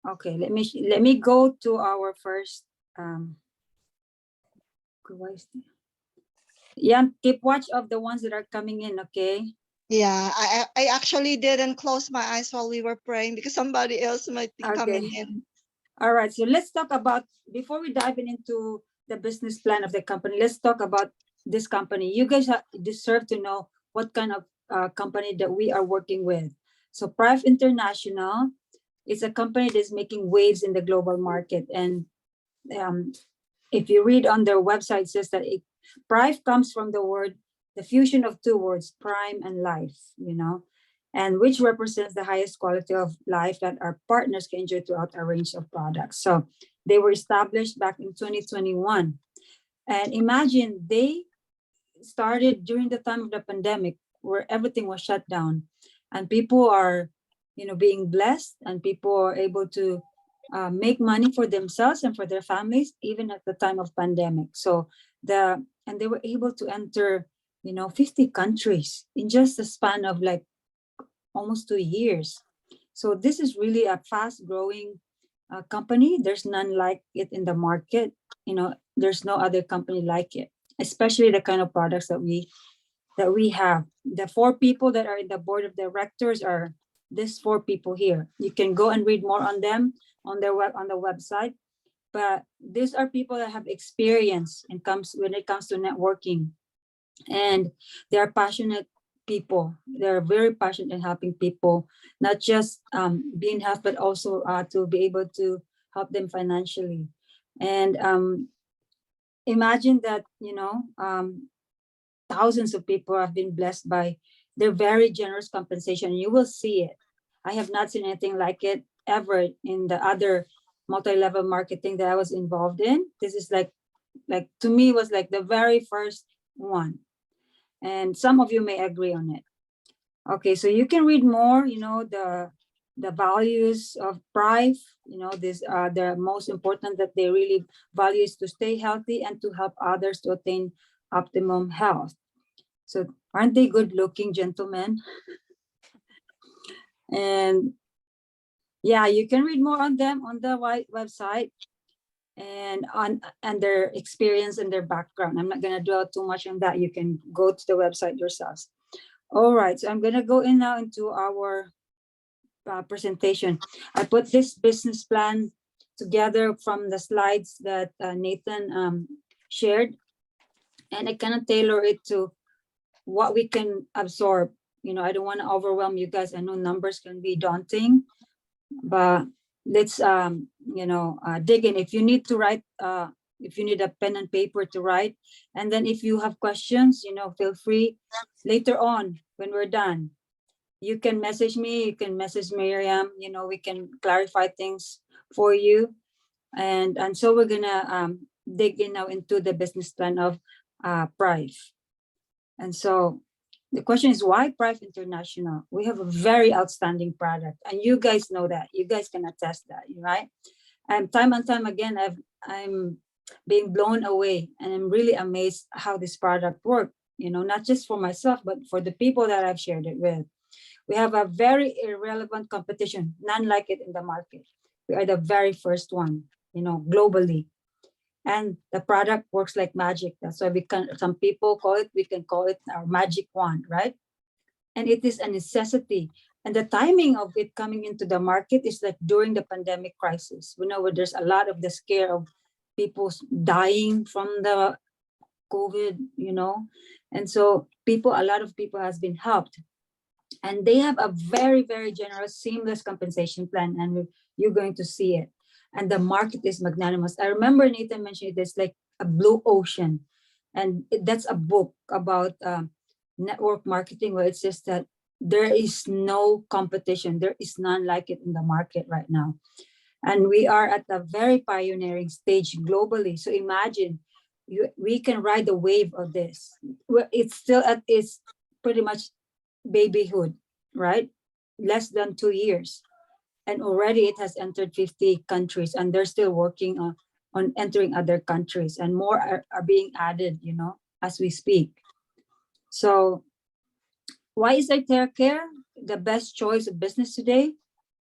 Okay, let me go to our first yeah, keep watch of the ones that are coming in, okay? Yeah, I actually didn't close my eyes while we were praying because somebody else might be Okay. coming in. All right, so let's talk about, before we dive into the business plan of the company, let's talk about this company. You guys deserve to know what kind of company that we are working with. So Prive International is a company that's making waves in the global market. And if you read on their website, it says that Prive comes from the fusion of two words, prime and life, and which represents the highest quality of life that our partners can enjoy throughout a range of products. So they were established back in 2021. And imagine they started during the time of the pandemic where everything was shut down and people are, being blessed, and people are able to make money for themselves and for their families, even at the time of pandemic. So and they were able to enter, 50 countries in just a span of like almost 2 years. So this is really a fast growing company. There's none like it in the market. There's no other company like it, especially the kind of products that we have. The 4 people that are in the board of directors are these 4 people here. You can go and read more on them on the website. But these are people that have experience when it comes to networking, and they are passionate people. They're very passionate in helping people, not just being helped, but also to be able to help them financially. And imagine that, thousands of people have been blessed by their very generous compensation. You will see it. I have not seen anything like it ever in the other multi-level marketing that I was involved in. This is like to me was like the very first one. And some of you may agree on it. Okay, so you can read more, the values of Prive, these are the most important that they really value is to stay healthy and to help others to attain optimum health. So aren't they good looking gentlemen? And yeah, you can read more on them on the website and their experience and their background. I'm not going to dwell too much on that. You can go to the website yourselves. All right, so I'm going to go in now into our presentation. I put this business plan together from the slides that Nathan shared, and I kind of tailor it to what we can absorb. I don't want to overwhelm you guys. I know numbers can be daunting, but let's dig in. If you need to write, if you need a pen and paper to write, and then if you have questions, feel free later on when we're done. You can message me, you can message Miriam, we can clarify things for you. And so we're gonna dig in now into the business plan of Prive. And so the question is, why Prive International? We have a very outstanding product, and you guys know that. You guys can attest that, right? And time and time again, I'm being blown away, and I'm really amazed how this product works. Not just for myself, but for the people that I've shared it with. We have a very irrelevant competition, none like it in the market. We are the very first one, globally. And the product works like magic. That's why some people we can call it our magic wand, right? And it is a necessity. And the timing of it coming into the market is like during the pandemic crisis. We know where there's a lot of the scare of people dying from the COVID, and so a lot of people has been helped. And they have a very, very generous, seamless compensation plan, and you're going to see it. And the market is magnanimous. I remember Nathan mentioned it's like a blue ocean, and that's a book about network marketing where it says that there is no competition. There is none like it in the market right now. And we are at a very pioneering stage globally. So imagine we can ride the wave of this. It's still at its pretty much babyhood, right? Less than 2 years. And already it has entered 50 countries, and they're still working on entering other countries, and more are being added, as we speak. So why is Iteracare the best choice of business today?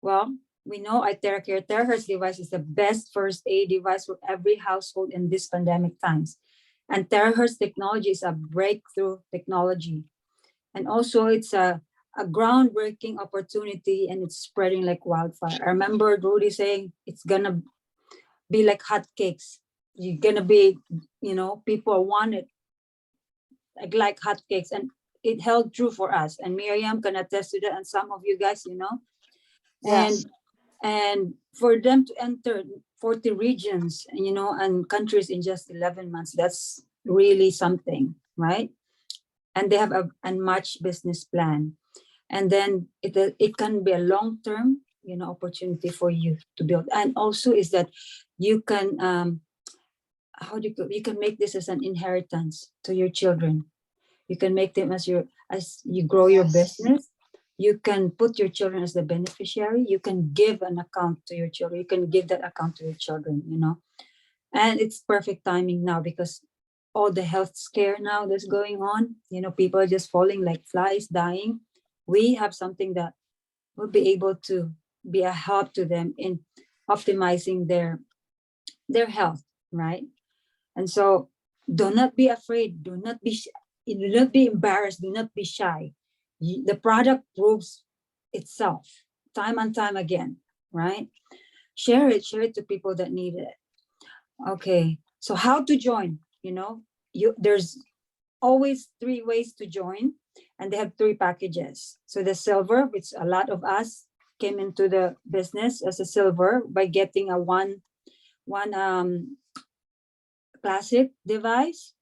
Well, we know iTeracare terahertz device is the best first aid device for every household in these pandemic times. And terahertz technology is a breakthrough technology. And also it's a groundbreaking opportunity, and it's spreading like wildfire. I remember Rudy saying it's gonna be like hotcakes. You're gonna be, people want it like hotcakes, and it held true for us. And Miriam can attest to that, and some of you guys, Yes. and for them to enter 40 regions, and countries in just 11 months, that's really something, right? And they have a unmatched business plan. And then it can be a long-term, opportunity for you to build. And also is that you can, you can make this as an inheritance to your children. You can make them as you grow your Yes. business. You can put your children as the beneficiary. You can give an account to your children. You can give that account to your children, and it's perfect timing now because all the health scare now that's going on, people are just falling like flies, dying. We have something that will be able to be a help to them in optimizing their health, right? And so do not be afraid. Do not be embarrassed. Do not be shy. The product proves itself time and time again, right? Share it to people that need it. Okay. So how to join? There's always 3 ways to join, and they have 3 packages. So the silver, which a lot of us came into the business as a silver by getting a one classic device.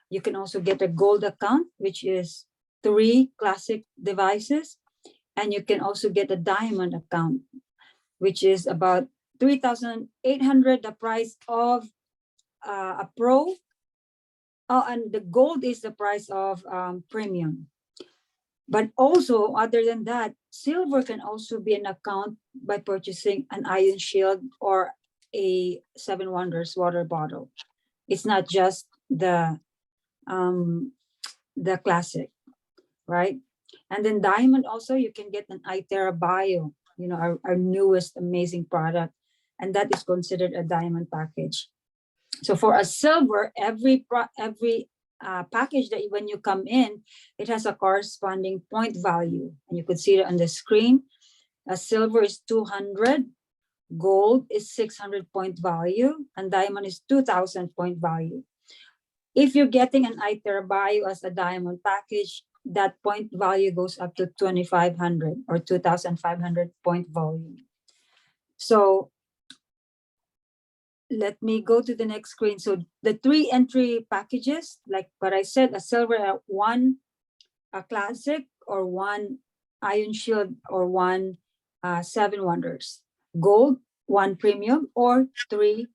You can also get a gold account, which is 3 classic devices. And you can also get a diamond account, which is about 3,800, the price of a pro. Oh, and the gold is the price of premium. But also, other than that, silver can also be an account by purchasing an Iron Shield or a 7 Wonders water bottle. It's not just the classic, right? And then diamond also, you can get an iTera Bio, our newest amazing product, and that is considered a diamond package. So for a silver, every package that when you come in, it has a corresponding point value, and you could see it on the screen. A silver is 200, gold is 600 point value, and diamond is 2,000 point value. If you're getting an iTera Bio as a diamond package, that point value goes up to 2,500 or 2,500 point volume. So let me go to the next screen. So the 3 entry packages, like what I said, a silver, 1 a classic, or 1 Iron Shield, or 1 7 Wonders. Gold, 1 premium, or 3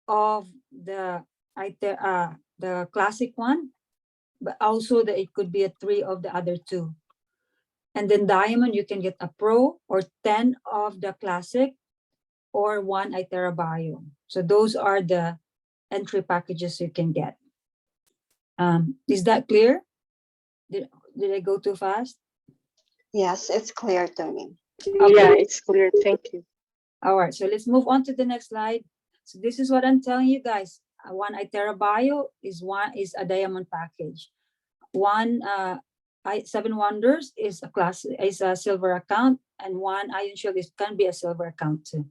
of the classic one, but also it could be a 3 of the other 2. And then diamond, you can get a pro or 10 of the classic or 1 iTera Bio. So those are the entry packages you can get. Is that clear? Did I go too fast? Yes, it's clear to me. Okay. Yeah, it's clear. Thank you. All right, so let's move on to the next slide. So this is what I'm telling you guys. 1 iTera Bio is a diamond package. 1 7 Wonders is a silver account, and 1 Iron Shield can be a silver account too.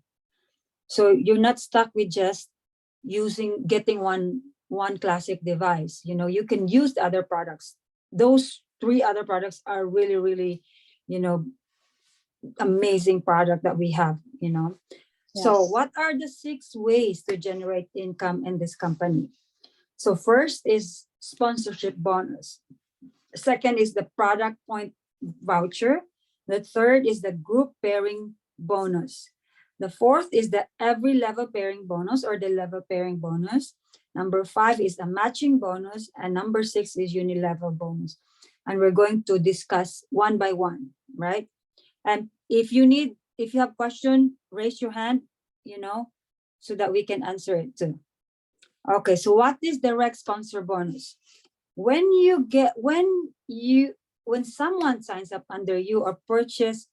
So you're not stuck with just getting one classic device. You can use the other products. Those 3 other products are really, really, amazing product that we have. So Yes. what are the 6 ways to generate income in this company? So first is sponsorship bonus. Second is the product point voucher. The third is the group pairing bonus. The fourth is the every level pairing bonus or the level pairing bonus. Number 5 is the matching bonus. And number 6 is unilevel bonus. And we're going to discuss one by one, right? And if you have question, raise your hand, so that we can answer it too. Okay, so what is direct sponsor bonus? When someone signs up under you or purchase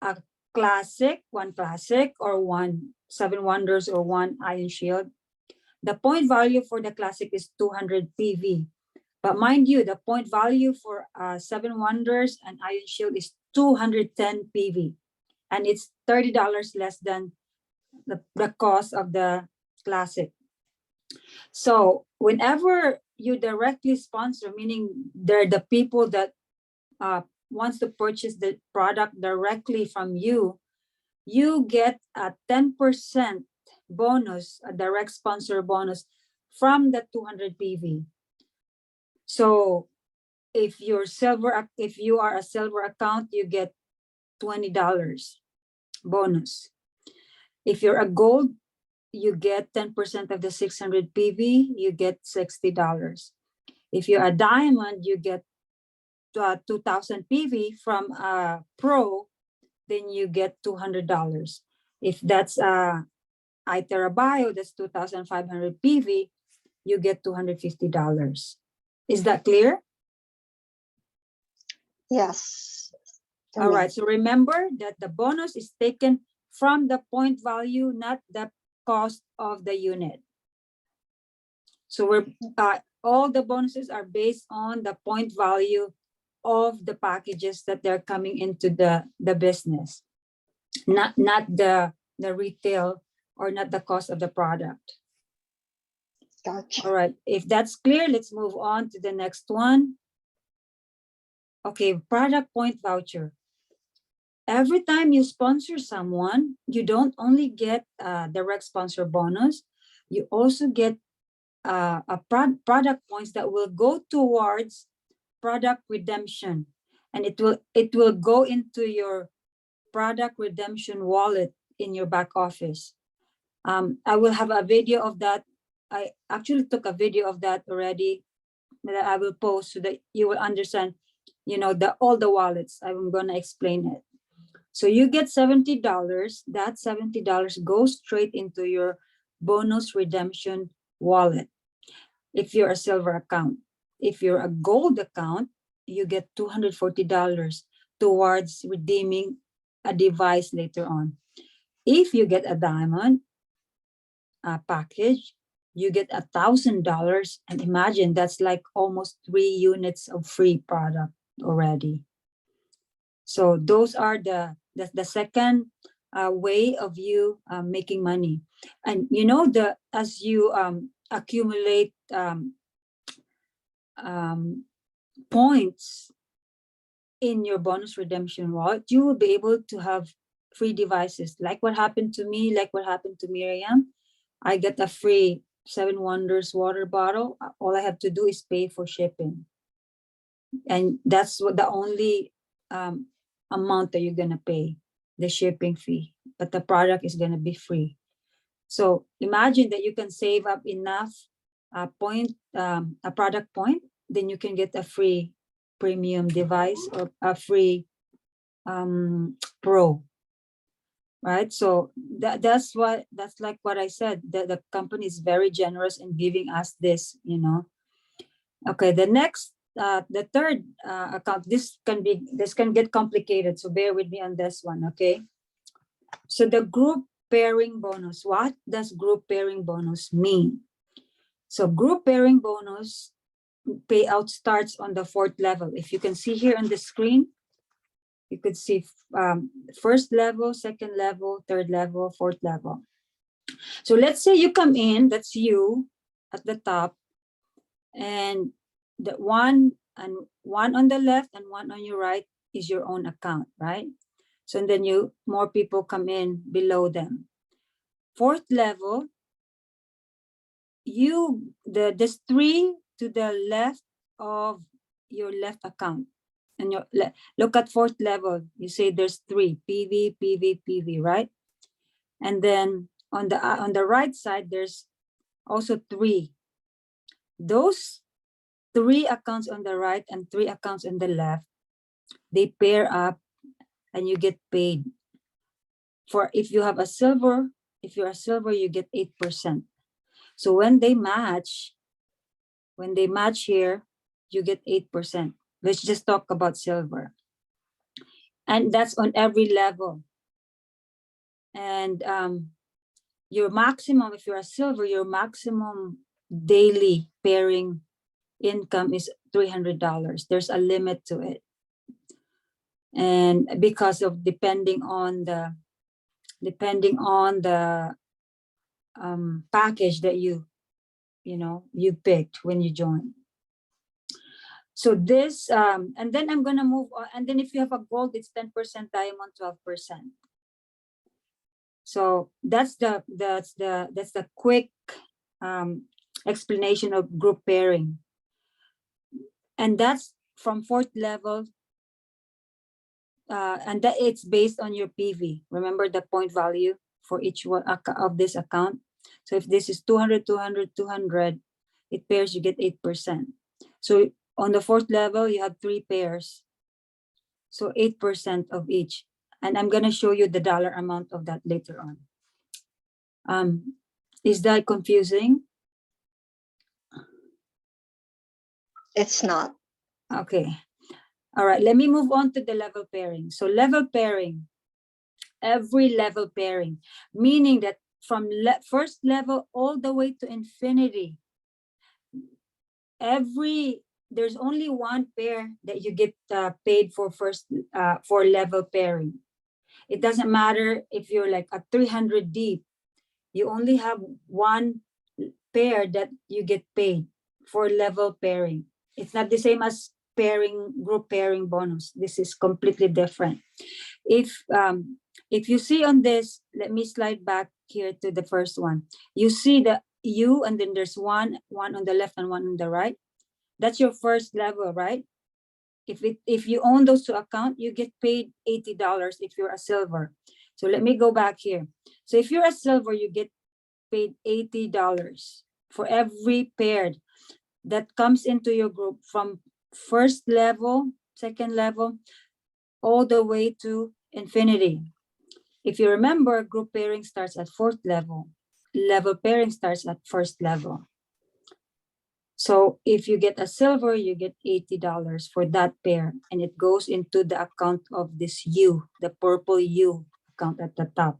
a classic, one classic, or one seven wonders, or one iron shield, the point value for the classic is 200 PV. But mind you, the point value for seven wonders and iron shield is 210 PV. And it's $30 less than the cost of the classic. So whenever you directly sponsor, meaning they're the people that wants to purchase the product directly from you, you get a 10% bonus, a direct sponsor bonus from the 200 PV. So if you are a silver account, you get $20 bonus. If you're a gold, you get 10% of the 600 PV, you get $60. If you're a diamond, you get 2000 PV from a pro, then you get $200. If that's ITERA Bio, that's 2500 PV, you get $250. Is that clear? Yes. All right, so remember that the bonus is taken from the point value, not the cost of the unit. So we're all the bonuses are based on the point value of the packages that they're coming into the business, not the retail, or not the cost of the product. Gotcha. All right, if that's clear, let's move on to the next one. Okay, product point voucher. Every time you sponsor someone, you don't only get a direct sponsor bonus, you also get product points that will go towards product redemption, and it will go into your product redemption wallet in your back office. I will have a video of that. I actually took a video of that already that I will post so that you will understand, all the wallets. I'm going to explain it. So you get $70. That $70 goes straight into your bonus redemption wallet if you're a silver account. If you're a gold account, you get $240 towards redeeming a device later on. If you get a diamond package, you get $1,000, and imagine that's like almost 3 units of free product already. So those are the second way of you making money. And as you accumulate points in your bonus redemption wallet, you will be able to have free devices, like what happened to me, like what happened to Miriam. I get a free Seven Wonders water bottle. All I have to do is pay for shipping, and that's what the only amount that you're gonna pay, the shipping fee, but the product is gonna be free. So imagine that you can save up enough a product point, then you can get a free premium device or a free pro, right? So that's like what I said, that the company is very generous in giving us this, Okay, the next, the third account, this can get complicated, so bear with me on this one, okay? So the group pairing bonus. What does group pairing bonus mean? So group pairing bonus payout starts on the 4th level. If you can see here on the screen, you could see 1st level, 2nd level, 3rd level, 4th level. So let's say you come in, that's you at the top, and the one on the left and one on your right is your own account, right? So and then more people come in below them. 4th level, there's 3 to the left of your left account, and look at 4th level. You say there's 3 PV, PV, PV, right? And then on the right side, there's also 3. Those 3 accounts on the right and 3 accounts on the left, they pair up, and you get paid. For if you're a silver, you get 8%. So when they match here, you get 8%. Let's just talk about silver. And that's on every level. And your maximum, if you're a silver, your maximum daily pairing income is $300. There's a limit to it. And because of depending on the package that you picked when you join. So this, and then I'm gonna move on. And then if you have a gold, it's 10%, diamond 12%. So that's the quick explanation of group pairing. And that's from 4th level, and that it's based on your PV. Remember the point value for each one of this account. So if this is 200, 200, 200, it pairs, you get 8%. So on the 4th level, you have 3 pairs. So 8% of each. And I'm gonna show you the dollar amount of that later on. Is that confusing? It's not. Okay. All right, let me move on to the level pairing. So level pairing, every level pairing, meaning that from first level all the way to infinity, there's only one pair that you get paid for for level pairing. It doesn't matter if you're like a 300 deep, you only have one pair that you get paid for level pairing. It's not the same as group pairing bonus. This is completely different. If you see on this, let me slide back here to the first one. You see the U, and then there's one on the left and one on the right. That's your first level, right? If you own those 2 accounts, you get paid $80 if you're a silver. So let me go back here. So if you're a silver, you get paid $80 for every pair that comes into your group from first level, second level, all the way to infinity. If you remember, group pairing starts at 4th level. Level pairing starts at 1st level. So if you get a silver, you get $80 for that pair, and it goes into the account of this U, the purple U account at the top.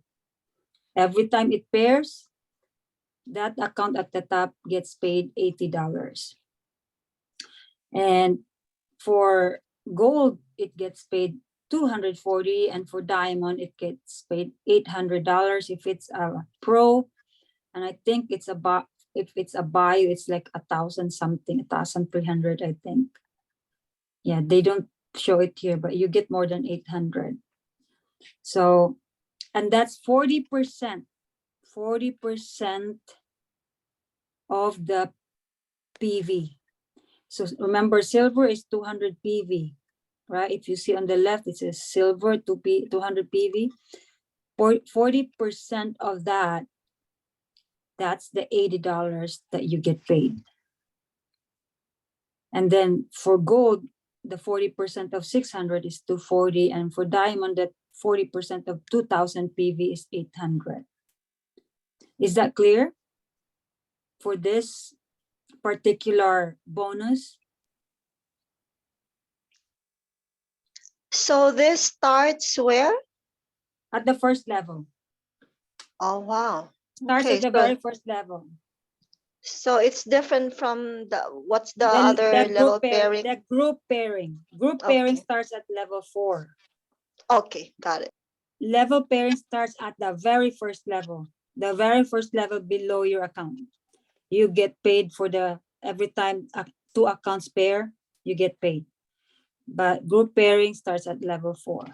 Every time it pairs, that account at the top gets paid $80. And for gold, it gets paid $240, and for diamond, it gets paid $800 if it's a pro. And I think it's about, if it's a bio, it's like 1,000 something, 1,300, I think. Yeah, they don't show it here, but you get more than 800. So, and that's 40% of the PV. So remember, silver is 200 PV, right? If you see on the left, it says silver 200 PV. 40% of that, that's the $80 that you get paid. And then for gold, the 40% of 600 is 240, and for diamond, that 40% of 2,000 PV is 800. Is that clear for this particular bonus? So this starts where? At the first level. Oh, wow. Starts Okay, at the very first level. So it's different from what's the Then other level pairing? The group pairing. Group pairing starts at level 4. Okay, got it. Level pairing starts at the very first level. The very first level below your account. You get paid for every time 2 accounts pair, you get paid. But group pairing starts at level 4.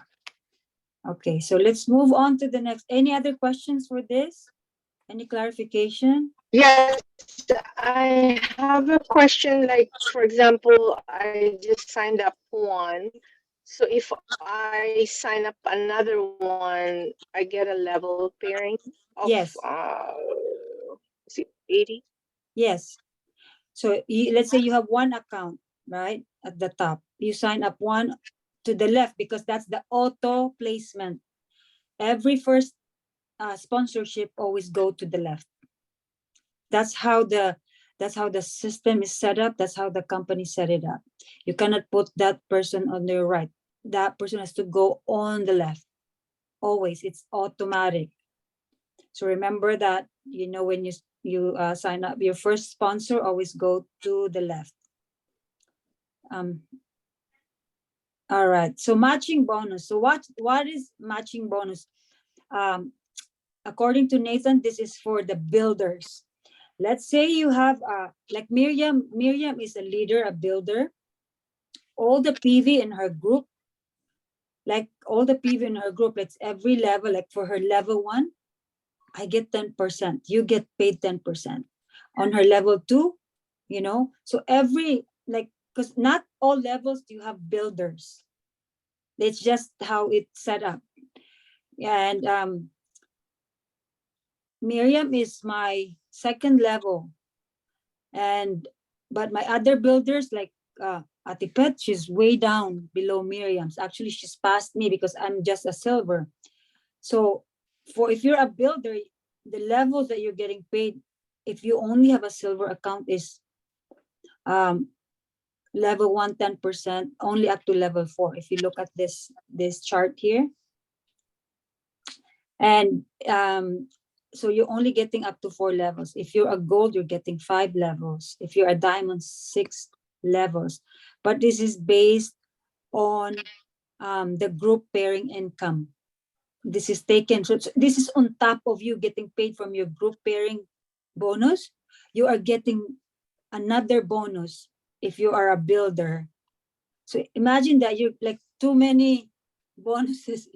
Okay, so let's move on to the next. Any other questions for this? Any clarification? Yes, I have a question. Like, for example, I just signed up one. So if I sign up another one, I get a level pairing of Yes. is it 80? Yes. So let's say you have one account, right? At the top, you sign up one to the left because that's the auto placement. Every first sponsorship always go to the left. That's how the system is set up. That's how the company set it up. You cannot put that person on the right. That person has to go on the left. Always, it's automatic. So remember that, when you sign up, your first sponsor, always go to the left. All right. So matching bonus. So what is matching bonus? According to Nathan, this is for the builders. Let's say you have like Miriam. Miriam is a leader, a builder. All the PV in her group, like every level, like for her level 1, I get 10%. You get paid 10%. On her level 2, so every, like, because not all levels do you have builders. It's just how it's set up. And Miriam is my second level. But my other builders, like Atipet, she's way down below Miriam's. Actually, she's past me because I'm just a silver. So if you're a builder, the levels that you're getting paid, if you only have a silver account, is level 1, 10%, only up to level 4. If you look at this chart here. And so you're only getting up to 4 levels. If you're a gold, you're getting 5 levels. If you're a diamond, 6 levels. But this is based on the group pairing income. This is taken. So this is on top of you getting paid from your group pairing bonus. You are getting another bonus if you are a builder. So imagine that you're like too many bonuses,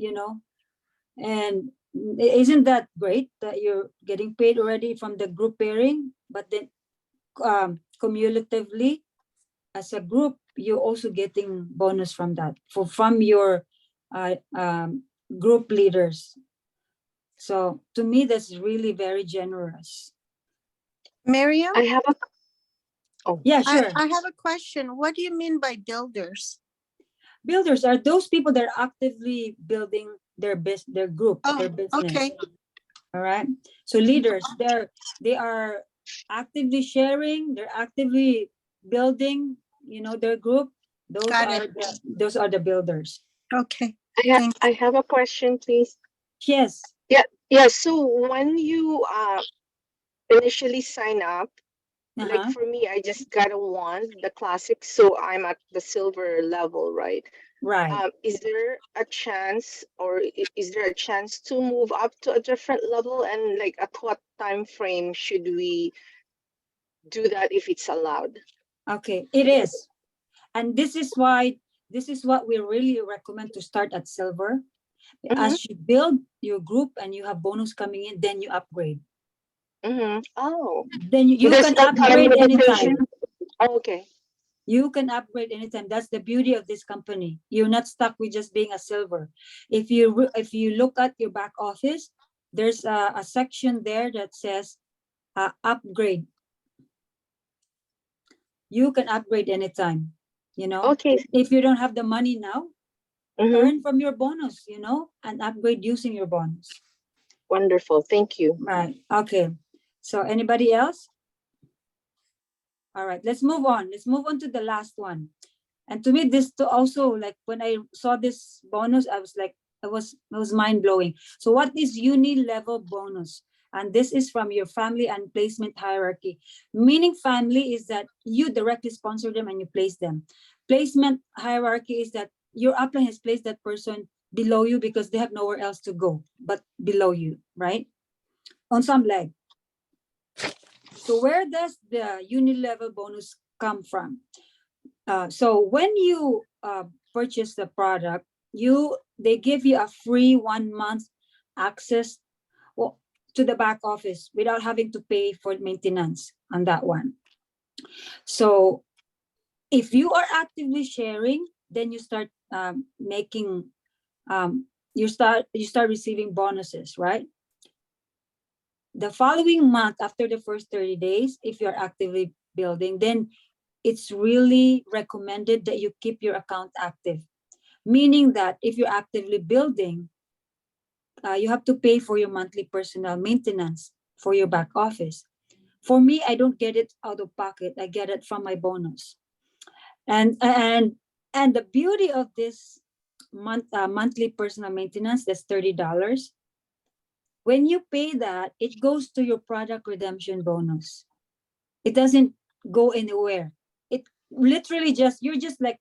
and isn't that great that you're getting paid already from the group pairing, but then cumulatively as a group, you're also getting bonus from that, from your group leaders. So to me, that's really very generous. Miriam, I have a Yeah, sure. I have a question. What do you mean by builders? Builders are those people that are actively building their group, their Oh, business. okay. All right. So leaders, they are actively sharing, they're actively building, their group. Those Got are it. those are the builders. Okay. I have a question, please. Yes. Yeah. So when you initially sign up, like Uh-huh. for me, I just got a wand, the classic, so I'm at the silver level, right? Right. Is there a chance, or is there a chance to move up to a different level? And like, at what time frame should we do that if it's allowed? Okay. It is. And this is what we really recommend to start at silver. As you build your group and you have bonus coming in, then you upgrade. Oh, Then you there's can no time upgrade limitation. anytime. Oh, okay. You can upgrade anytime. That's the beauty of this company. You're not stuck with just being a silver. If you look at your back office, there's a section there that says upgrade. You can upgrade anytime. Okay. If you don't have the money now, Mhm. earn from your bonus, and upgrade using your bonus. Wonderful. Thank you. Right. Okay. So anybody else? All right, let's move on. Let's move on to the last one. And to me, this to also, like, when I saw this bonus, I was like, it was mind blowing. So what is uni-level bonus? And this is from your family and placement hierarchy. Meaning family is that you directly sponsor them and you place them. Placement hierarchy is that your upline has placed that person below you because they have nowhere else to go but below you, right? On some leg. So where does the uni-level bonus come from? So when you purchase the product, they give you a free 1 month access to the back office without having to pay for maintenance on that one. So if you are actively sharing, then you start making you start receiving bonuses, right? The following month, after the first 30 days, if you're actively building, then it's really recommended that you keep your account active. Meaning that if you're actively building, you have to pay for your monthly personal maintenance for your back office. For me, I don't get it out of pocket. I get it from my bonus. And the beauty of this monthly personal maintenance, that's $30. When you pay that, it goes to your product redemption bonus. It doesn't go anywhere. It literally just, you're just like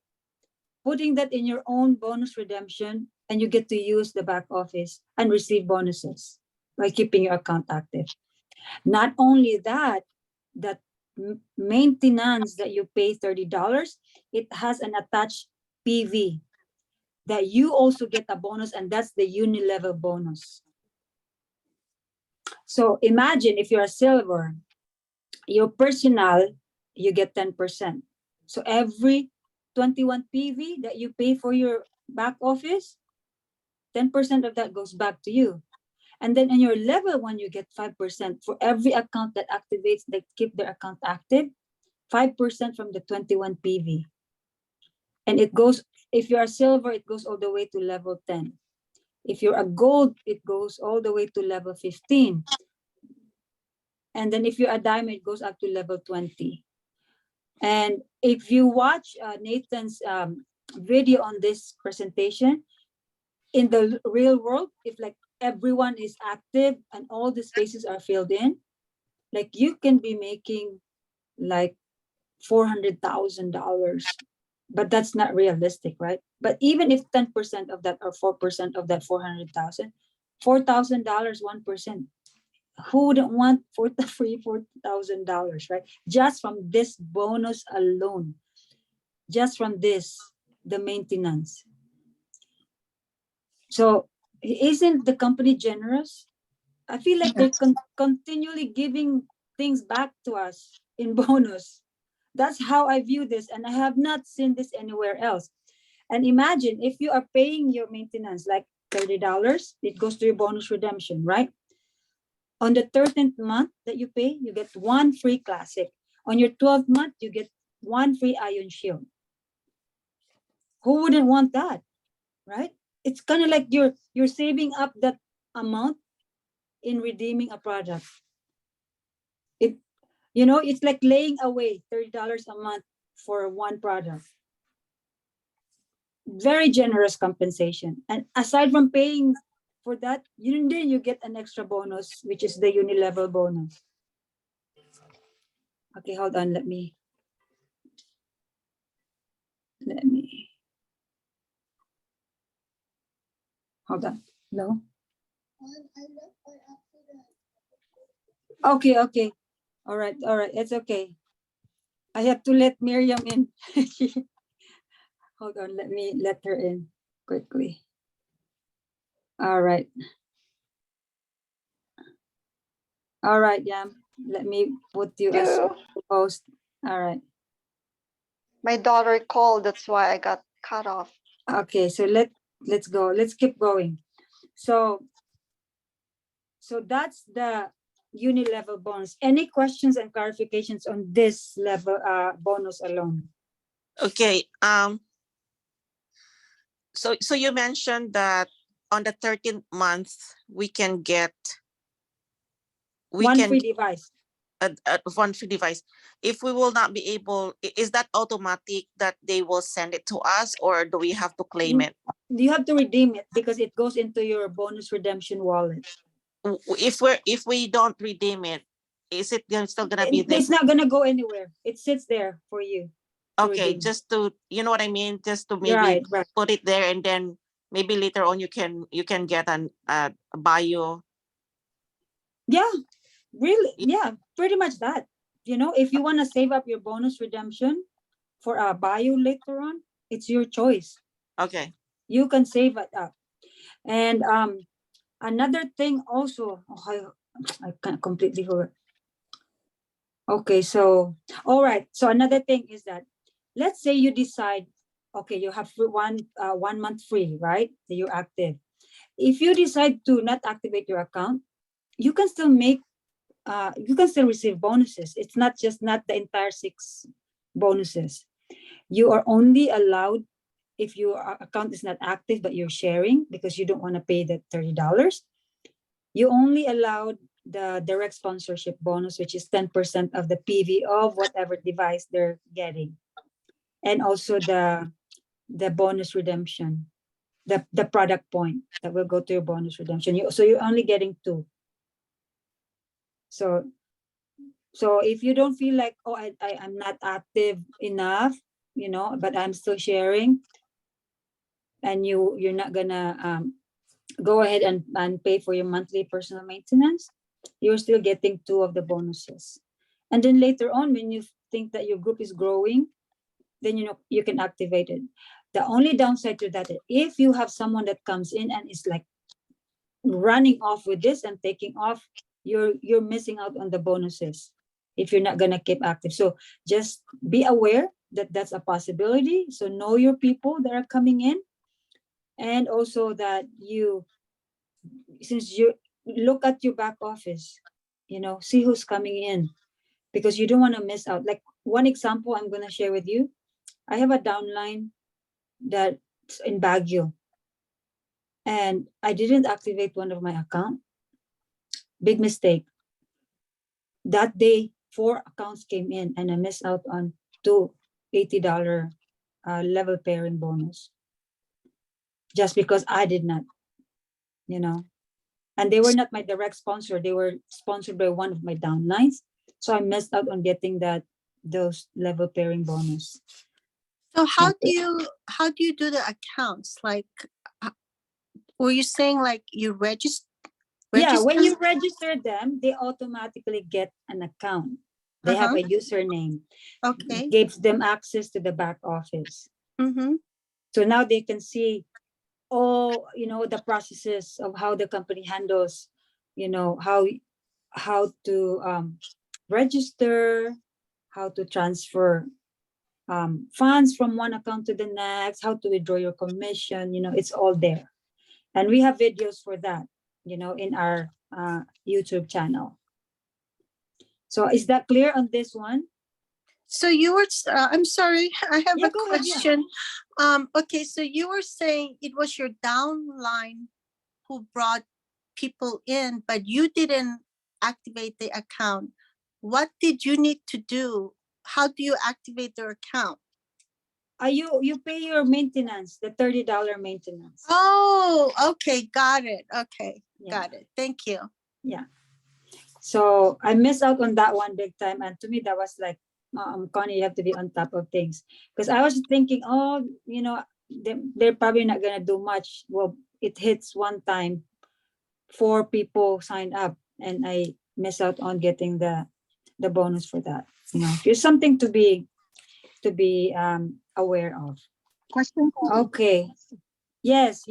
putting that in your own bonus redemption, and you get to use the back office and receive bonuses by keeping your account active. Not only that, that maintenance that you pay $30, it has an attached PV that you also get a bonus, and that's the uni-level bonus. So imagine if you're a silver, your personal, you get 10%. So every 21 PV that you pay for your back office, 10% of that goes back to you. And then in your level 1, you get 5% for every account that activates, that keep their account active, 5% from the 21 PV. And it goes, if you're a silver, it goes all the way to level 10. If you're a gold, it goes all the way to level 15. And then if you're a diamond, it goes up to level 20. And if you watch Nathan's video on this presentation, in the real world, if like everyone is active and all the spaces are filled in, like you can be making like $400,000, but that's not realistic, right? But even if 10% of that or 4% of that 400,000, $4,000, 1%. Who wouldn't want free $4,000, right? Just from this bonus alone, just from this, the maintenance. So isn't the company generous? I feel like they're continually giving things back to us in bonus. That's how I view this, and I have not seen this anywhere else. And imagine if you are paying your maintenance like $30, it goes to your bonus redemption, right? On the 13th month that you pay, you get 1 free classic. On your 12th month, you get 1 free ion shield. Who wouldn't want that, right? It's kind of like you're saving up that amount in redeeming a product. It's like laying away $30 a month for one product. Very generous compensation. And aside from paying for that, you get an extra bonus, which is the uni-level bonus. Okay, hold on. Let me. Hold on. No. Okay. All right. It's okay. I have to let Miriam in. Hold on. Let me let her in quickly. All right. All right, Yam. Let me put you as host. All right. My daughter called, that's why I got cut off. Okay, so let's go. Let's keep going. So that's the uni-level bonus. Any questions and clarifications on this level bonus alone? Okay. So you mentioned that on the 13th month we can get one free device. One free device. If we will not be able, is that automatic that they will send it to us, or do we have to claim it? You have to redeem it because it goes into your bonus redemption wallet. If we don't redeem it, is it still gonna be there? It's not gonna go anywhere. It sits there for you. Okay, redeem. just to, you know what I mean, just to maybe right. put it there, and then maybe later on you can get an bio. Yeah, really. Yeah, pretty much that. If you want to save up your bonus redemption for a bio later on, it's your choice. Okay. You can save it up. And another thing also, I can't completely forget. Okay, so all right. So another thing is that, let's say you decide, okay, you have 1 month free, right? That you're active. If you decide to not activate your account, you can still receive bonuses. It's not the entire 6 bonuses. You are only allowed if your account is not active, but you're sharing because you don't want to pay that $30. You only allowed the direct sponsorship bonus, which is 10% of the PV of whatever device they're getting. And also the bonus redemption, the product point that will go to your bonus redemption. So you're only getting 2. So if you don't feel like, oh, I'm not active enough, but I'm still sharing, and you're not gonna go ahead and pay for your monthly personal maintenance, you're still getting 2 of the bonuses. And then later on, when you think that your group is growing, then you can activate it. The only downside to that, if you have someone that comes in and is like running off with this and taking off, you're missing out on the bonuses if you're not gonna keep active. So just be aware that that's a possibility. So know your people that are coming in, and also that since you look at your back office, see who's coming in, because you don't want to miss out. Like one example I'm going to share with you, I have a downline that's in Baguio, and I didn't activate one of my account. Big mistake. That day 4 accounts came in, and I missed out on two $80 level pairing bonus, just because I did not, and they were not my direct sponsor. They were sponsored by one of my downlines. So I missed out on getting those level pairing bonus. So how do you do the accounts? Like, were you saying like you register? Yeah, when you register them, they automatically get an account. They have a username. Okay. Gives them access to the back office. Mm-hmm. So now they can see all, the processes of how the company handles, how to register, how to transfer funds from one account to the next, how to withdraw your commission, it's all there. And we have videos for that, in our YouTube channel. So is that clear on this one? So you were, I'm sorry, I have Yeah, a go ahead, yeah. question. Okay, so you were saying it was your downline who brought people in, but you didn't activate the account. What did you need to do? How do you activate their account? You pay your maintenance, the $30 maintenance. Oh, okay, got it. Okay, Yeah. got it. Thank you. Yeah. So I missed out on that one big time. And to me, that was like, Connie, you have to be on top of things. Because I was thinking, they're probably not going to do much. Well, it hits one time, 4 people signed up, and I miss out on getting the bonus for that. It's something to be aware of. Question. Okay. Yes.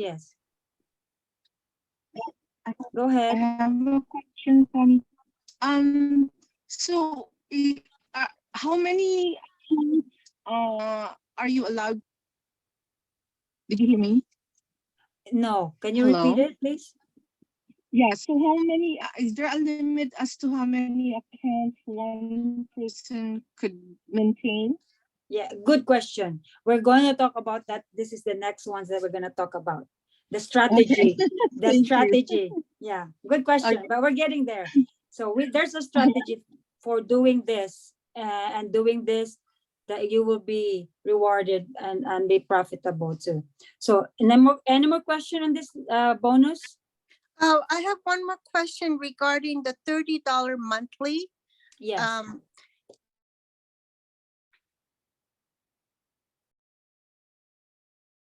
Go I ahead. have a question from so how many are you allowed? Did you hear me? No. Can you Hello? repeat it, please? Yeah, so how many is there a limit as to how many accounts one person could maintain? Yeah, good question. We're going to talk about that. This is the next ones that we're going to talk about. The strategy. The Thank you. strategy. Yeah, good question. Okay. But we're getting there. So there's a strategy for doing this and doing this, that you will be rewarded and be profitable too. So any more question on this bonus? I have one more question regarding the $30 monthly. Yes.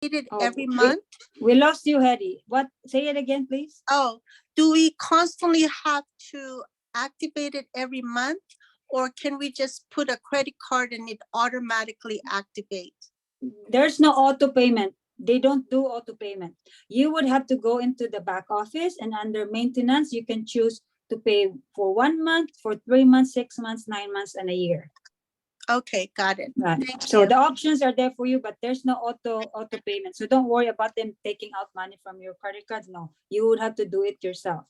It Oh, every month. We lost you, Hetty. What? Say it again, please. Oh, do we constantly have to activate it every month, or can we just put a credit card and it automatically activates? There's no auto payment. They don't do auto payment. You would have to go into the back office, and under maintenance, you can choose to pay for 1 month, for 3 months, 6 months, 9 months, and a year. Okay, got it. Right. Thank So you. the options are there for you, but there's no auto payment. So don't worry about them taking out money from your credit cards. No, you would have to do it yourself.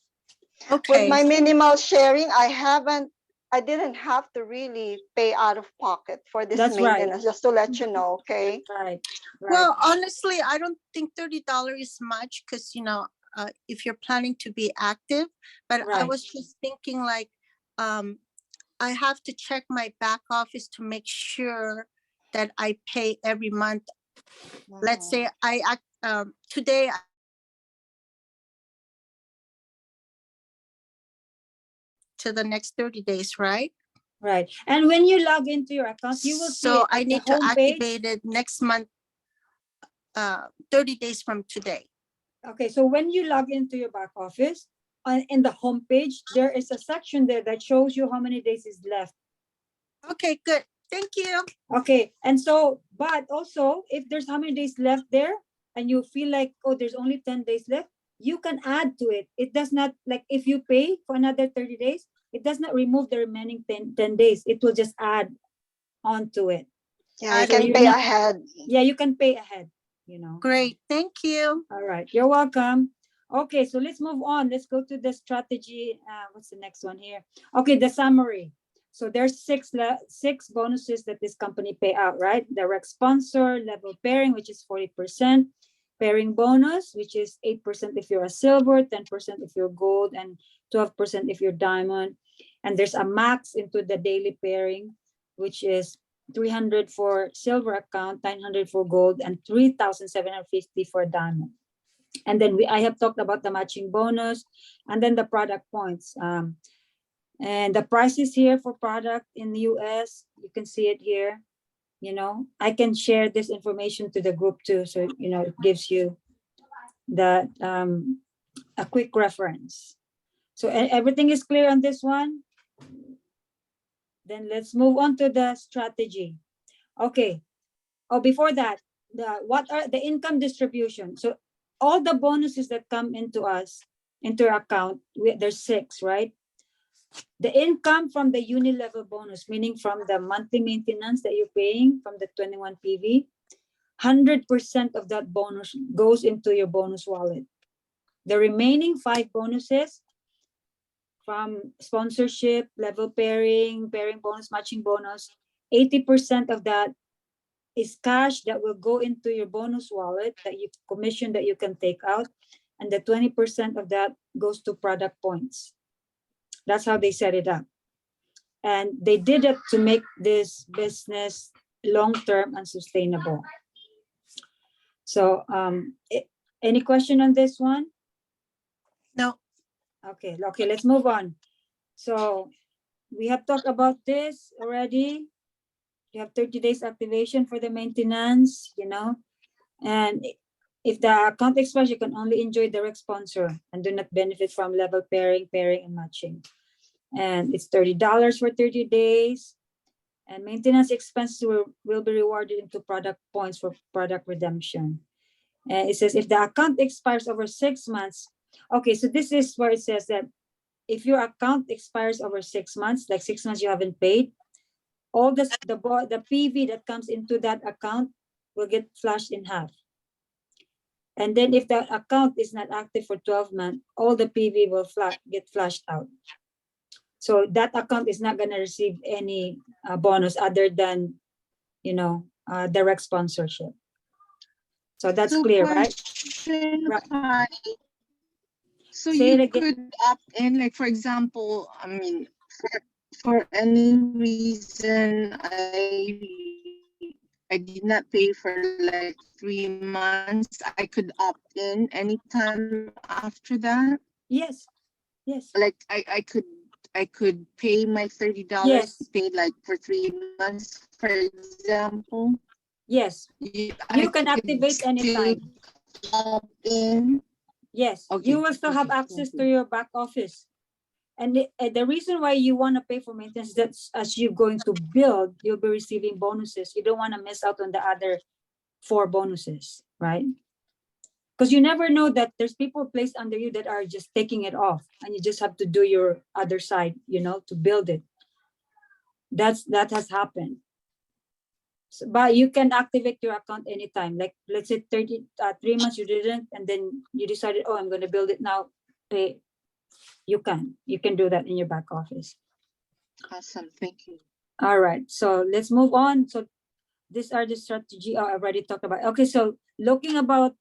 Okay. With my minimal sharing, I didn't have to really pay out of pocket for this That's right. maintenance, just to let you know, okay? Right. Well, honestly, I don't think $30 is much, because if you're planning to be active, but I Right. was just thinking like, I have to check my back office to make sure that I pay every month. Let's say today to the next 30 days, right? Right. And when you log into your account, you will see So it I at the need to homepage. activate it next month, 30 days from today. Okay, so when you log into your back office, in the homepage, there is a section there that shows you how many days is left. Okay, good. Thank you. Okay, and so, but also, if there's how many days left there, and you feel like, oh, there's only 10 days left, you can add to it. It does not, like, if you pay for another 30 days, it does not remove the remaining 10 days. It will just add onto it. Yeah, you So can you pay need- ahead. Yeah, you can pay ahead, you know. Great. Thank you. All right, you're welcome. Okay, so let's move on. Let's go to the strategy. What's the next one here? Okay, the summary. So there's six bonuses that this company pay out, right? Direct sponsor, level pairing, which is 40%, pairing bonus, which is 8% if you're a silver, 10% if you're gold, and 12% if you're diamond. And there's a max into the daily pairing, which is 300 for silver account, 900 for gold, and 3,750 for diamond. And then I have talked about the matching bonus, and then the product points. And the prices here for product in the US, you can see it here. You know, I can share this information to the group too, so you know it gives you that a quick reference. So everything is clear on this one. Then let's move on to the strategy. Okay. Oh, before that, what are the income distribution? So all the bonuses that come into us, into our account, there's 6, right? The income from the uni-level bonus, meaning from the monthly maintenance that you're paying from the 21 PV, 100% of that bonus goes into your bonus wallet. The remaining 5 bonuses from sponsorship, level pairing, pairing bonus, matching bonus, 80% of that is cash that will go into your bonus wallet that you commission that you can take out, and the 20% of that goes to product points. That's how they set it up, and they did it to make this business long-term and sustainable. So any question on this one? No. Okay, let's move on. So we have talked about this already. You have 30 days activation for the maintenance, you know, and if the account expires, you can only enjoy direct sponsor and do not benefit from level pairing, and matching. And it's $30 for 30 days. And maintenance expenses will be rewarded into product points for product redemption. And it says if the account expires over 6 months, okay, so this is where it says that if your account expires over 6 months, like 6 months you haven't paid, all the PV that comes into that account will get flashed in half. And then if the account is not active for 12 months, all the PV will get flashed out. So that account is not going to receive any bonus other than, you know, direct sponsorship. So that's clear, right? Right. So Say it you again. could opt in, like for example, I mean, for any reason, I did not pay for like 3 months. I could opt in anytime after that. Yes. Like I could pay my $30 Yes. paid like for 3 months, for example. Yes. You can activate anytime. Opt in. Yes. Okay, You will still have okay, access okay. to your back office. And the reason why you want to pay for maintenance is that as you're going to build, you'll be receiving bonuses. You don't want to miss out on the other 4 bonuses, right? Because you never know that there's people placed under you that are just taking it off, and you just have to do your other side, you know, to build it. That has happened. So, but you can activate your account anytime. Like let's say 3 months you didn't, and then you decided, oh, I'm going to build it now. Pay. You can do that in your back office. Awesome, thank you. All right, so let's move on. So these are the strategy I already talked about. Okay, so talking about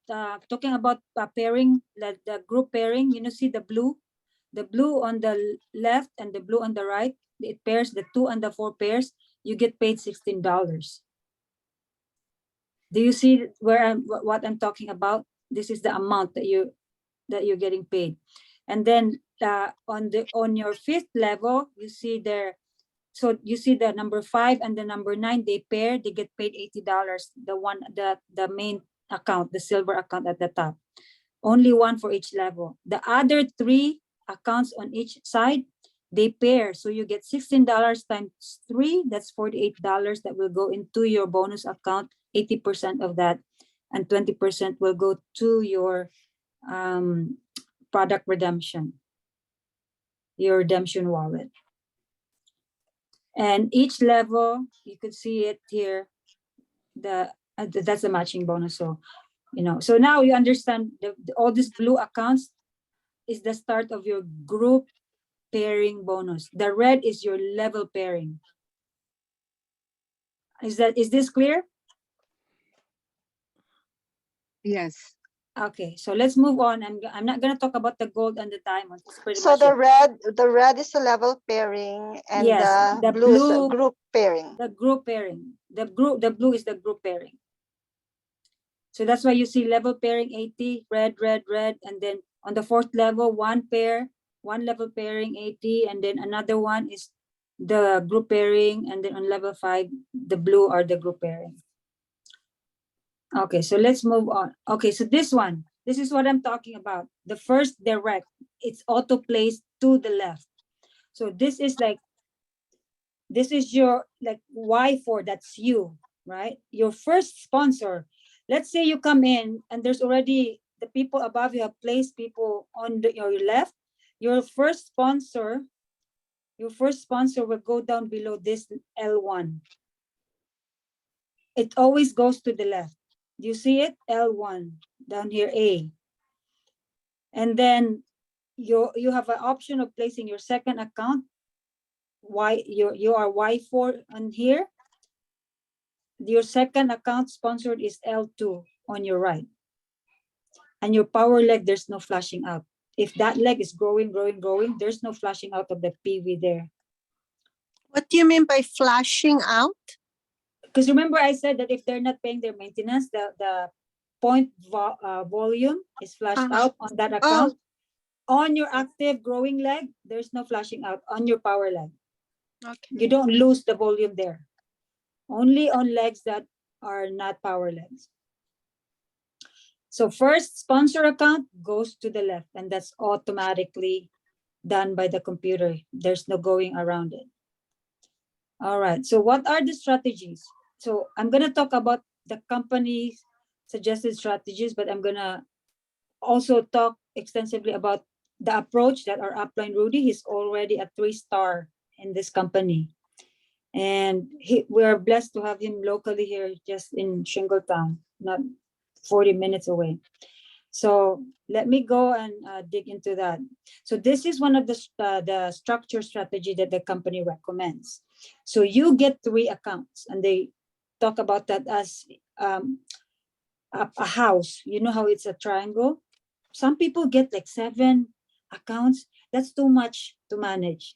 pairing, like the group pairing, you know, see the blue on the left and the blue on the right, it pairs the 2 and the 4 pairs, you get paid $16. Do you see what I'm talking about? This is the amount that you're getting paid. And then on your fifth level, you see there. So you see the number 5 and the number 9, they pair, they get paid $80. The main account, the silver account at the top. Only one for each level. The other 3 accounts on each side, they pair. So you get $16 times 3, that's $48 that will go into your bonus account, 80% of that, and 20% will go to your product redemption, your redemption wallet. And each level, you could see it here, that's the matching bonus. So, so now you understand all these blue accounts is the start of your group pairing bonus. The red is your level pairing. Is this clear? Yes. Okay, so let's move on. I'm not gonna talk about the gold and the diamond. It's pretty So much the it. red is the level pairing, and Yes, the blue is the group pairing. The group pairing. The blue is the group pairing. So that's why you see level pairing 80, red, red, red, and then on the 4th level, one level pairing 80, and then another one is the group pairing, and then on level 5, the blue are the group pairing. Okay, so let's move on. Okay, so this is what I'm talking about. The first direct, it's auto placed to the left. So this is your Y4, that's you, right? Your first sponsor. Let's say you come in and there's already the people above you have placed people on your left. Your first sponsor will go down below this L1. It always goes to the left. Do you see it? L1 down here, A. And then you have an option of placing your second account. You are Y4 on here. Your second account sponsored is L2 on your right. And your power leg, there's no flashing out. If that leg is growing, there's no flashing out of the PV there. What do you mean by flashing out? Because remember I said that if they're not paying their maintenance, the point volume is flashed out on that account. On your active growing leg, there's no flashing out. On your power leg, Okay. you don't lose the volume there. Only on legs that are not power legs. So first sponsor account goes to the left, and that's automatically done by the computer. There's no going around it. All right, so what are the strategies? So I'm gonna talk about the company's suggested strategies, but I'm gonna also talk extensively about the approach that our upline Rudy, he's already a 3-star in this company. And we're blessed to have him locally here, just in Shingletown, not 40 minutes away. So let me go and dig into that. So this is one of the structure strategy that the company recommends. So you get 3 accounts, and they talk about that as a house. You know how it's a triangle? Some people get like 7 accounts. That's too much to manage.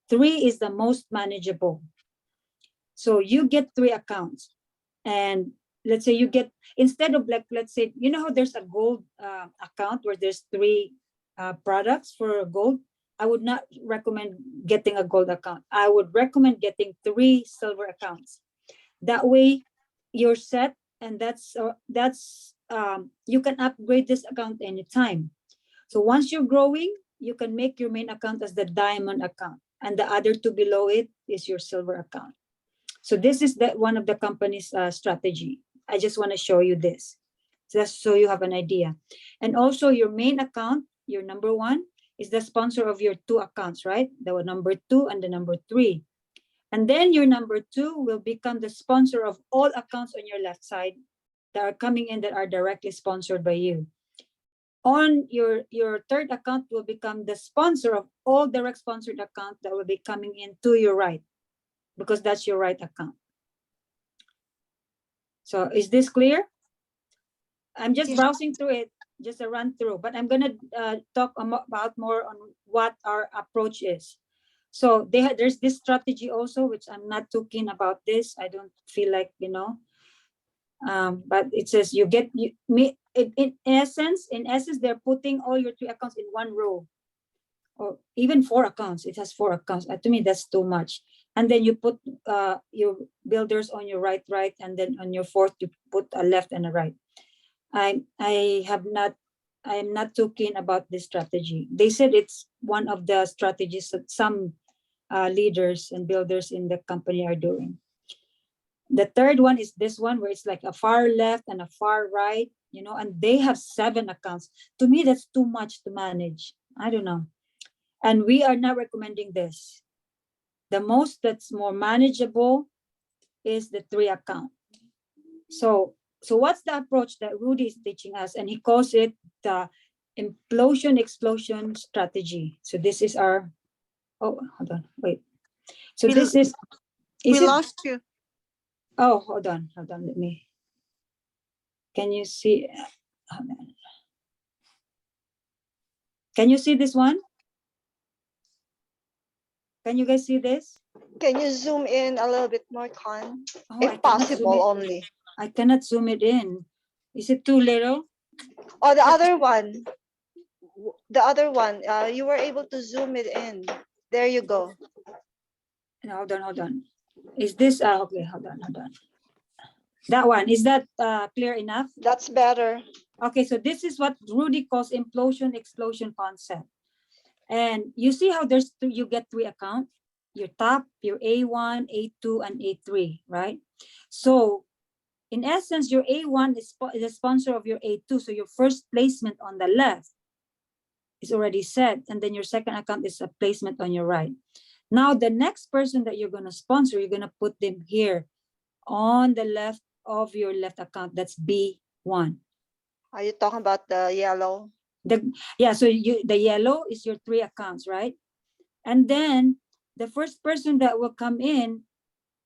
3 is the most manageable. So you get 3 accounts, and let's say you get, instead of let's say, you know how there's a gold account where there's 3 products for gold. I would not recommend getting a gold account. I would recommend getting 3 silver accounts. That way you're set, and that's you can upgrade this account anytime. So once you're growing, you can make your main account as the diamond account, and the other 2 below it is your silver account. So this is one of the company's strategy. I just want to show you this, just so you have an idea. And also your main account, your number 1, is the sponsor of your 2 accounts, right? The number 2 and the number 3. And then your number 2 will become the sponsor of all accounts on your left side that are coming in that are directly sponsored by you. On your 3rd account will become the sponsor of all direct sponsored accounts that will be coming in to your right, because that's your right account. So is this clear? I'm just browsing through it, just a run through, but I'm gonna talk about more on what our approach is. So there's this strategy also, which I'm not too keen about this. I don't feel like, but it says in essence, they're putting all your 3 accounts in one row, or even 4 accounts. It has 4 accounts. To me, that's too much. And then you put your builders on your right, and then on your fourth, you put a left and a right. I am not too keen about this strategy. They said it's one of the strategies that some leaders and builders in the company are doing. The third one is this one, where it's like a far left and a far right, and they have 7 accounts. To me, that's too much to manage. I don't know. And we are not recommending this. The most that's more manageable is the 3 account. So what's the approach that Rudy is teaching us? And he calls it the implosion-explosion strategy. So this is our, oh, hold on, wait. So We- this is We it, lost you. oh, hold on, let me, can you see, hold on. Can you see this one? Can you guys see this? Can you zoom in a little bit more, Con? Oh, I If cannot zoom possible, it. only. I cannot zoom it in. Is it too little? Oh, the other one. The other one. You were able to zoom it in. There you go. No, hold on. Is this, okay, hold on. That one, is that clear enough? That's better. Okay, so this is what Rudy calls implosion-explosion concept. And you see how you get 3 accounts, your top, your A1, A2, and A3, right? So in essence, your A1 is the sponsor of your A2. So your first placement on the left is already set. And then your second account is a placement on your right. Now, the next person that you're going to sponsor, you're going to put them here on the left of your left account. That's B1. Are you talking about the yellow? Yeah, so the yellow is your 3 accounts, right? And then the first person that will come in,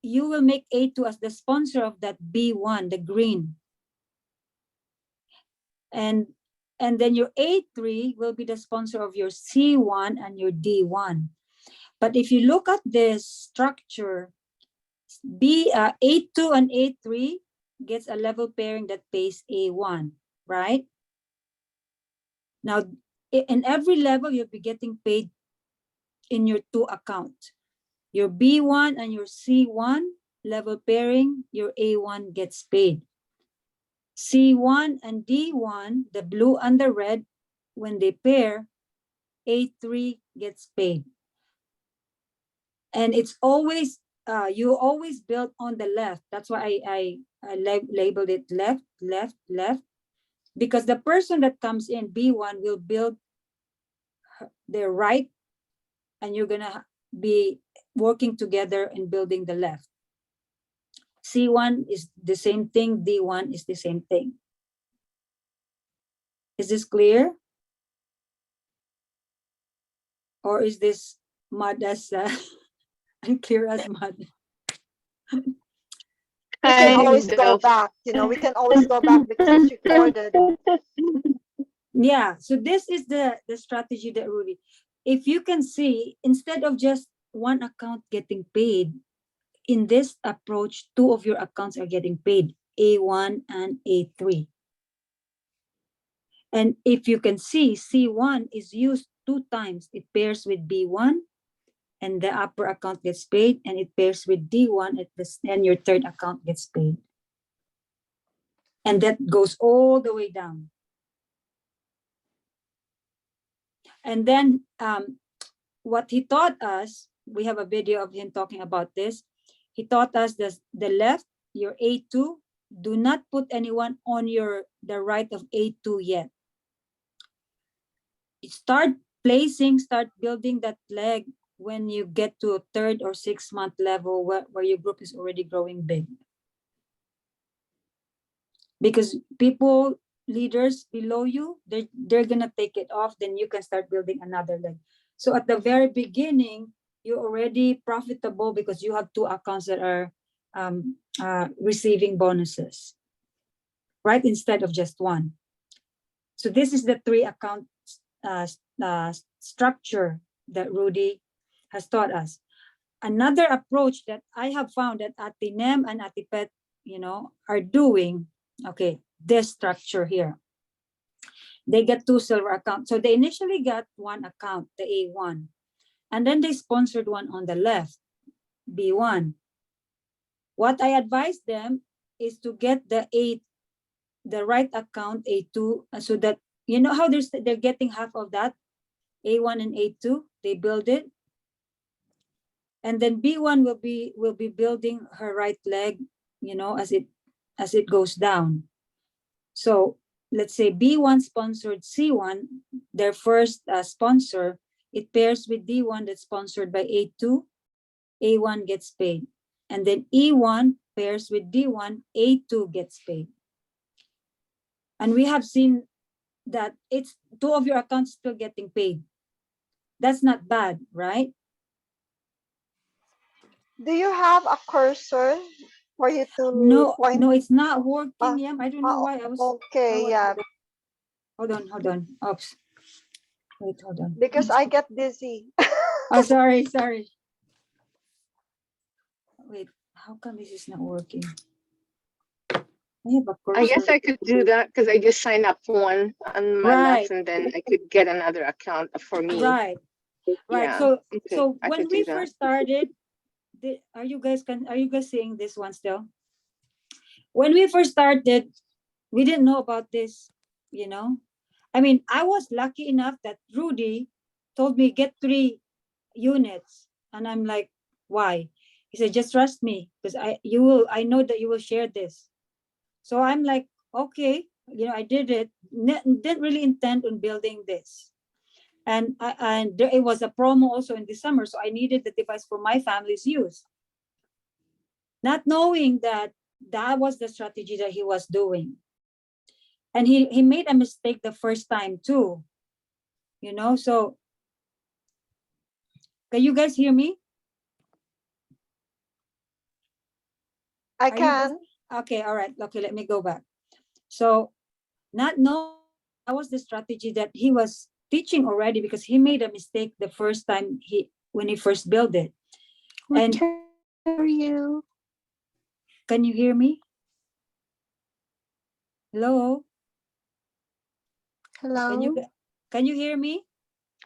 you will make A2 as the sponsor of that B1, the green. And then your A3 will be the sponsor of your C1 and your D1. But if you look at this structure, A2 and A3 gets a level pairing that pays A1, right? Now, in every level, you'll be getting paid in your 2 accounts. Your B1 and your C1 level pairing, your A1 gets paid. C1 and D1, the blue and the red, when they pair, A3 gets paid. And it's always, you always build on the left. That's why I labeled it left, left, left. Because the person that comes in, B1, will build their right, and you're going to be working together in building the left. C1 is the same thing, D1 is the same thing. Is this clear? Or is this mud as unclear as mud? We can Kind always go of. back. We can always go back because it's recorded. Yeah, so this is the strategy that Rudy, if you can see, instead of just 1 account getting paid, in this approach, 2 of your accounts are getting paid, A1 and A3. And if you can see, C1 is used 2 times. It pairs with B1, and the upper account gets paid, and it pairs with D1, and your third account gets paid. And that goes all the way down. And then what he taught us, we have a video of him talking about this. He taught us that the left, your A2, do not put anyone on the right of A2 yet. Start building that leg when you get to a 3rd or 6th month level where your group is already growing big. Because leaders below you, they're gonna take it off, then you can start building another leg. So at the very beginning, you're already profitable because you have 2 accounts that are receiving bonuses, right? Instead of just 1. So this is the 3 account structure that Rudy has taught us. Another approach that I have found that Atinem and Atipet, are doing, okay, this structure here. They get 2 silver accounts. So they initially got 1 account, the A1, and then they sponsored one on the left, B1. What I advise them is to get the right account, A2, so that, you know how they're getting half of that, A1 and A2, they build it. And then B1 will be building her right leg, you know, as it goes down. So let's say B1 sponsored C1, their first sponsor, it pairs with D1 that's sponsored by A2, A1 gets paid. And then E1 pairs with D1, A2 gets paid. And we have seen that it's 2 of your accounts still getting paid. That's not bad, right? Do you have a cursor for you to No, point? no, it's not working. Ah, Yeah, I don't know why I was. Okay, yeah, Hold on. Oops. Wait, hold on. because I get dizzy. Oh, sorry. Wait, how come this is not working? I have a cursor. I guess I could do that because I just signed up one on my Right. left, and then I could get another account for me. Right. Yeah, So okay, so I when could do we that. first started, are you guys seeing this one still? When we first started, we didn't know about this, you know. I mean, I was lucky enough that Rudy told me get 3 units, and I'm like, why? He said, just trust me, because I know that you will share this. So I'm like, okay, you know, I did it. Didn't really intend on building this. And it was a promo also in December, so I needed the device for my family's use. Not knowing that that was the strategy that he was doing. And he made a mistake the first time too, you know. So can you guys hear me? I Are you guys- can. Okay, all right. Okay, let me go back. So not knowing that was the strategy that he was teaching already, because he made a mistake the first time when he first built it. And Hear you. can you hear me? Hello? Hello. Can you hear me?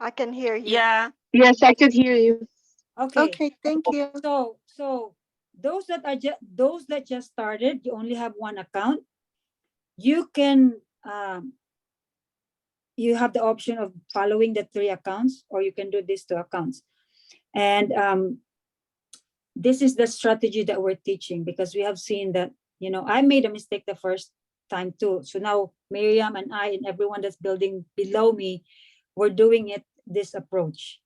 I can hear you. Yeah. Yes, I could hear you. Okay. Okay, thank you. So those that just started, you only have 1 account. You can you have the option of following the 3 accounts, or you can do these 2 accounts. And this is the strategy that we're teaching, because we have seen that, you know, I made a mistake the first time too. So now Miriam and I and everyone that's building below me, we're doing it this approach.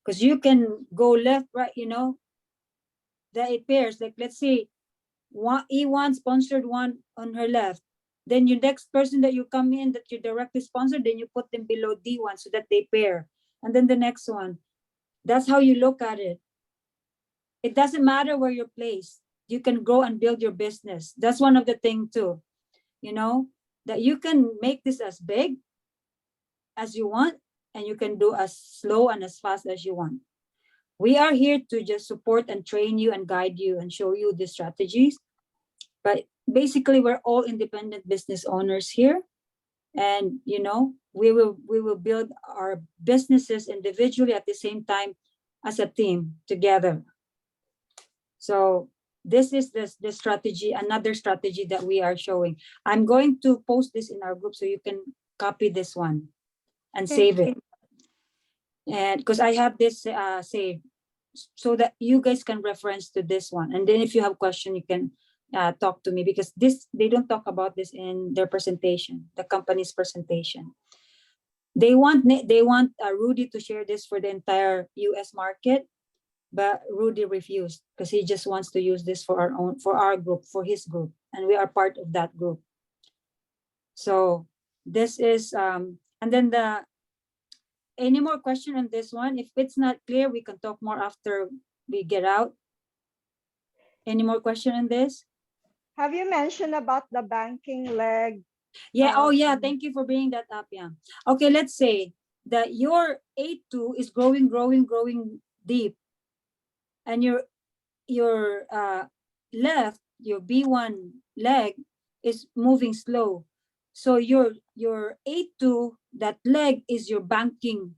Because you can go left, right, you know, that it pairs. Like, let's say E1 sponsored one on her left. Then your next person that you come in that you directly sponsored, then you put them below D1 so that they pair. And then the next one. That's how you look at it. It doesn't matter where you're placed. You can grow and build your business. That's one of the things too, you know, that you can make this as big as you want, and you can do as slow and as fast as you want. We are here to just support and train you and guide you and show you the strategies. But basically, we're all independent business owners here. And, you know, we will build our businesses individually at the same time as a team together. So this is the strategy, another strategy that we are showing. I'm going to post this in our group so you can copy this one and save it. And because I have this saved, so that you guys can reference to this one. And then if you have question, you can talk to me, because they don't talk about this in their presentation, the company's presentation. They want Rudy to share this for the entire US market, but Rudy refused because he just wants to use this for our group, for his group, and we are part of that group. So this is and then any more question on this one? If it's not clear, we can talk more after we get out. Any more question on this? Have you mentioned about the banking leg? Yeah. Oh, yeah. Thank you for bringing that up. Yeah. Okay. Let's say that your A2 is growing deep, and your left, your B1 leg is moving slow. So your A2, that leg is your banking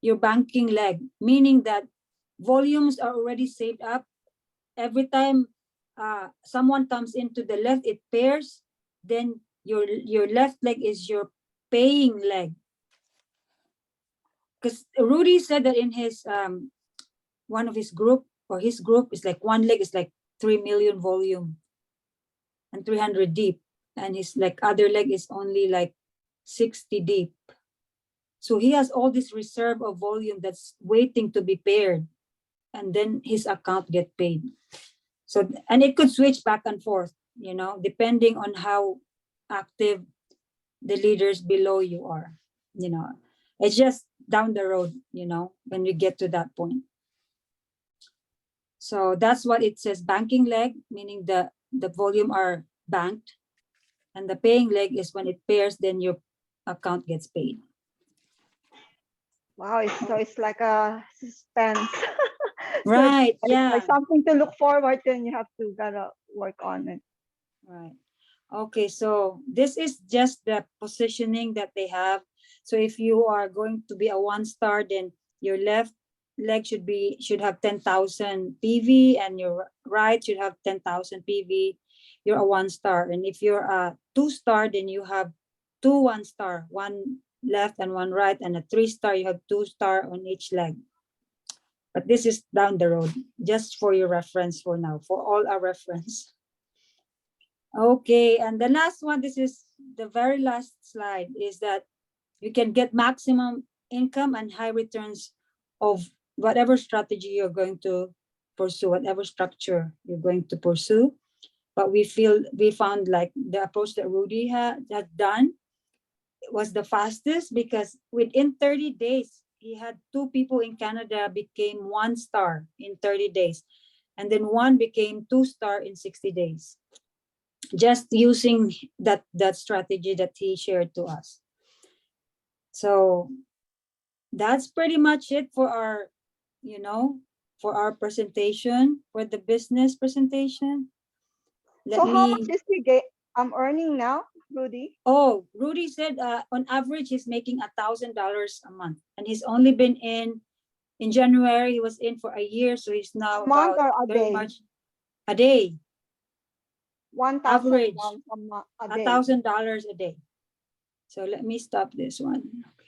leg, meaning that volumes are already saved up. Every time someone comes into the left, it pairs, then your left leg is your paying leg. Because Rudy said that in his one of his group, or his group, is like one leg is like 3 million volume and 300 deep, and his like other leg is only like 60 deep. So he has all this reserve of volume that's waiting to be paired, and then his account get paid. So, and it could switch back and forth, depending on how active the leaders below you are. It's just down the road, when we get to that point. So that's what it says, banking leg, meaning the volume are banked, and the paying leg is when it pairs, then your account gets paid. Wow, it's like a suspense. So Right, it's yeah. like something to look forward to, and you have to gotta work on it. Right. Okay, so this is just the positioning that they have. So if you are going to be a 1-star, then your left leg should have 10,000 PV, and your right should have 10,000 PV. You're a 1-star. And if you're a 2-star, then you have 2 1-star, one left and one right, and a 3-star, you have 2-star on each leg. But this is down the road, just for your reference for now, for all our reference. Okay, and the last one, this is the very last slide, is that you can get maximum income and high returns of whatever strategy you're going to pursue, whatever structure you're going to pursue. But we found like the approach that Rudy had done was the fastest, because within 30 days, he had 2 people in Canada became 1-star in 30 days. And then one became 2-star in 60 days. Just using that strategy that he shared to us. So that's pretty much it for our, for our presentation, for the business presentation. So how much is he earning now, Rudy? Oh, Rudy said on average he's making $1,000 a month, and he's only been in January. He was in for a year, so he's now A month about or a very day? much a day. 1,000 Average a day. $1,000 a day. So let me stop this one. Okay.